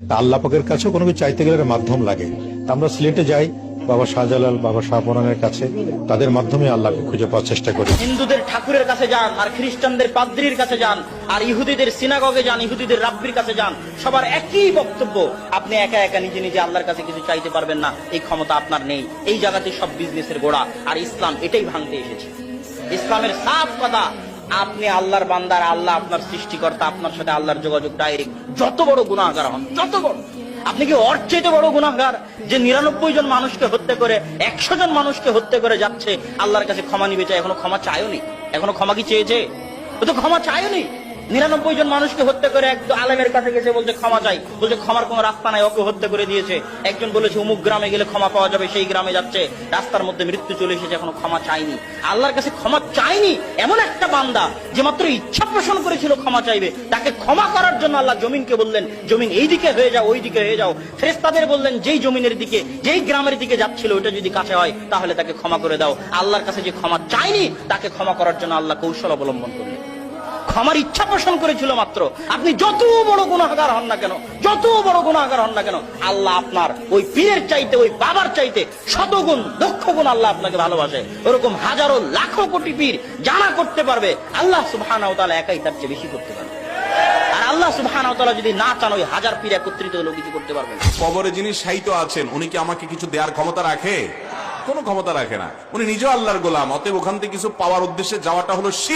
আল্লাহ পাকের কাছে কোনো কিছু চাইতে গেলে একটা মাধ্যম লাগে। আমরা সিলেটে যাই বাবা শাহজালাল, বাবা শাহপরানের কাছে, তাদের মাধ্যমে আল্লাহকে খুঁজে পাওয়ার চেষ্টা করি। হিন্দুদের ঠাকুরের কাছে যান, আর খ্রিস্টানদের পাদ্রির কাছে যান, আর ইহুদিদের সিনাগগে যান, ইহুদিদের রাব্বির কাছে যান, সবার একই বক্তব্য, আপনি একা একা নিজে নিজে আল্লাহর কাছে কিছু চাইতে পারবেন না, এই ক্ষমতা আপনার নেই। এই জায়গাতে সব বিজনেসের গোড়া, আর ইসলাম এটাই ভাঙতে এসেছে। ইসলামের সাফ কথা, আপনি আল্লাহর বান্দার, আল্লাহ আপনার সৃষ্টিকর্তা, আপনার সাথে আল্লাহর যোগাযোগ ডাইরেক্ট। যত বড় গুনাহগার হন, যত বড়, আপনি কি ওর চাইতে বড় গুনাহগার যে 99 জন মানুষকে হত্যা করে 100 জন মানুষকে হত্যা করে যাচ্ছে আল্লাহর কাছে ক্ষমা নিবে চাই? এখনো ক্ষমা চায়নি? এখনো ক্ষমা কি চেয়েছে? ও তো ক্ষমা চায়নি। 99 জন মানুষকে হত্যা করে এক আলেমের কাছে গেছে, বলছে ক্ষমা চাই, বলছে ক্ষমার কোনো রাস্তা নাই, ওকে হত্যা করে দিয়েছে। একজন বলেছে অমুক গ্রামে গেলে ক্ষমা পাওয়া যাবে, সেই গ্রামে যাচ্ছে, রাস্তার মধ্যে মৃত্যু চলে এসেছে, এখনো ক্ষমা চাইনি। আল্লাহর কাছে ক্ষমা চাইনি এমন একটা বান্দা যে মাত্র ইচ্ছা পোষণ করেছিল ক্ষমা চাইবে, তাকে ক্ষমা করার জন্য আল্লাহ জমিনকে বললেন, জমিন এই দিকে হয়ে যাও, ওই দিকে হয়ে যাও। ফেরেশতাদের বললেন, যেই জমিনের দিকে, যেই গ্রামের দিকে যাচ্ছিল ওটা যদি কাছে হয় তাহলে তাকে ক্ষমা করে দাও। আল্লাহর কাছে যে ক্ষমা চাইনি তাকে ক্ষমা করার জন্য আল্লাহ কৌশল অবলম্বন করলেন। ক্ষমার ইচ্ছা পোষণ করেছিল মাত্র। আপনি যত বড় গুনাহগার হন না কেন, যত বড় গুনাহগার হন না কেন, আল্লাহ আপনার ওই পীরের চাইতে, ওই বাবার চাইতে শতগুণ, লক্ষ গুণ আল্লাহ আপনাকে ভালোবাসে। ওরকম হাজারো লাখো কোটি পীর জানা করতে পারবে, আল্লাহ সুবহানাহু ওয়া তাআলা একাই তার চেয়ে বেশি করতে পারবে। আর আল্লাহ সুবহানাহু ওয়া তাআলা যদি না চান, ওই হাজার পীর একত্রিত হলেও কিছু করতে পারবেন। কবরে যিনি শায়িত আছেন উনি কি আমাকে কিছু দেওয়ার ক্ষমতা রাখে? কোনো ক্ষমতা রাখে না। উনি নিজেও আল্লাহর গোলাম, অতএব ওখান থেকে কিছু পাওয়ার উদ্দেশ্যে যাওয়াটা হলো শিরক।